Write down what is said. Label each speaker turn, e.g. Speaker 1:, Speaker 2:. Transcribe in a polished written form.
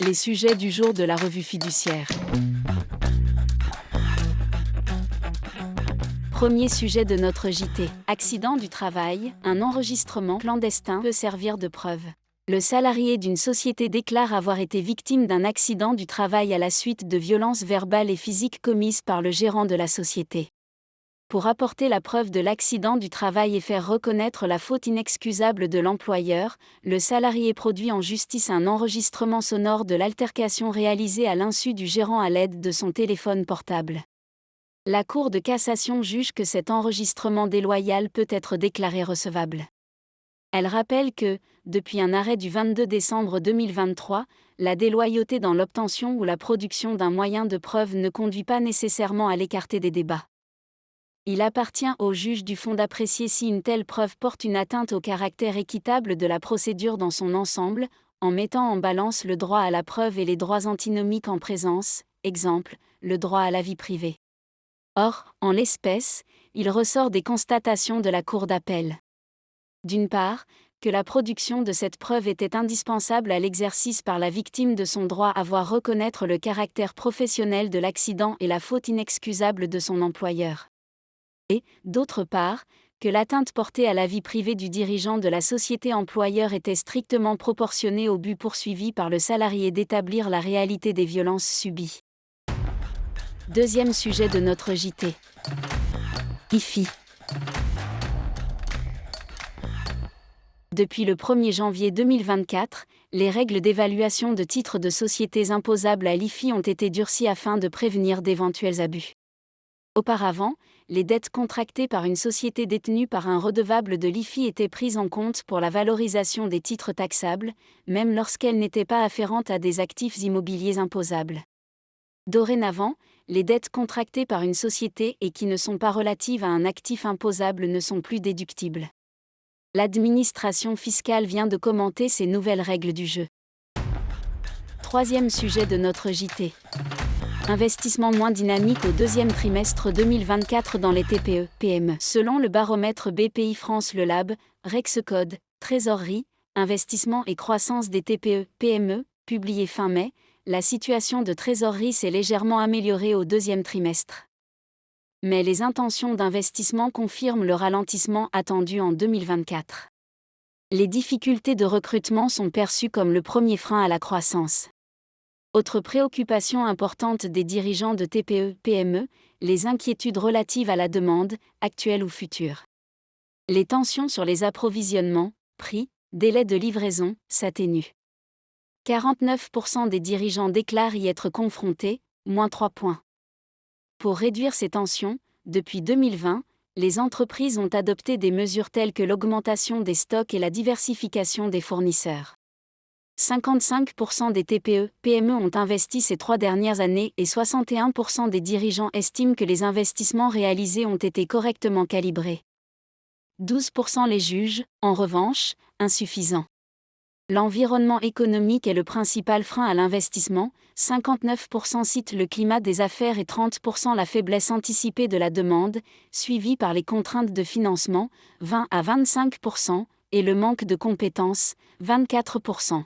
Speaker 1: Les sujets du jour de la revue fiduciaire. Premier sujet de notre JT. Accident du travail, un enregistrement clandestin peut servir de preuve. Le salarié d'une société déclare avoir été victime d'un accident du travail à la suite de violences verbales et physiques commises par le gérant de la société. Pour apporter la preuve de l'accident du travail et faire reconnaître la faute inexcusable de l'employeur, le salarié produit en justice un enregistrement sonore de l'altercation réalisée à l'insu du gérant à l'aide de son téléphone portable. La Cour de cassation juge que cet enregistrement déloyal peut être déclaré recevable. Elle rappelle que, depuis un arrêt du 22 décembre 2023, la déloyauté dans l'obtention ou la production d'un moyen de preuve ne conduit pas nécessairement à l'écarter des débats. Il appartient au juge du fond d'apprécier si une telle preuve porte une atteinte au caractère équitable de la procédure dans son ensemble, en mettant en balance le droit à la preuve et les droits antinomiques en présence, exemple, le droit à la vie privée. Or, en l'espèce, il ressort des constatations de la Cour d'appel. D'une part, que la production de cette preuve était indispensable à l'exercice par la victime de son droit à voir reconnaître le caractère professionnel de l'accident et la faute inexcusable de son employeur. Et, d'autre part, que l'atteinte portée à la vie privée du dirigeant de la société employeur était strictement proportionnée au but poursuivi par le salarié d'établir la réalité des violences subies. Deuxième sujet de notre JT. IFI. Depuis le 1er janvier 2024, les règles d'évaluation de titres de sociétés imposables à l'IFI ont été durcies afin de prévenir d'éventuels abus. Auparavant, les dettes contractées par une société détenue par un redevable de l'IFI étaient prises en compte pour la valorisation des titres taxables, même lorsqu'elles n'étaient pas afférentes à des actifs immobiliers imposables. Dorénavant, les dettes contractées par une société et qui ne sont pas relatives à un actif imposable ne sont plus déductibles. L'administration fiscale vient de commenter ces nouvelles règles du jeu. Troisième sujet de notre JT. Investissement moins dynamique au deuxième trimestre 2024 dans les TPE-PME. Selon le baromètre BPI France Le Lab, Rexecode, Trésorerie, Investissement et croissance des TPE-PME, publié fin mai, la situation de trésorerie s'est légèrement améliorée au deuxième trimestre. Mais les intentions d'investissement confirment le ralentissement attendu en 2024. Les difficultés de recrutement sont perçues comme le premier frein à la croissance. Autre préoccupation importante des dirigeants de TPE-PME, les inquiétudes relatives à la demande, actuelle ou future. Les tensions sur les approvisionnements, prix, délais de livraison, s'atténuent. 49% des dirigeants déclarent y être confrontés, moins 3 points. Pour réduire ces tensions, depuis 2020, les entreprises ont adopté des mesures telles que l'augmentation des stocks et la diversification des fournisseurs. 55% des TPE-PME ont investi ces 3 dernières années et 61% des dirigeants estiment que les investissements réalisés ont été correctement calibrés. 12% les jugent, en revanche, insuffisants. L'environnement économique est le principal frein à l'investissement, 59% citent le climat des affaires et 30% la faiblesse anticipée de la demande, suivie par les contraintes de financement, 20 à 25%, et le manque de compétences, 24%.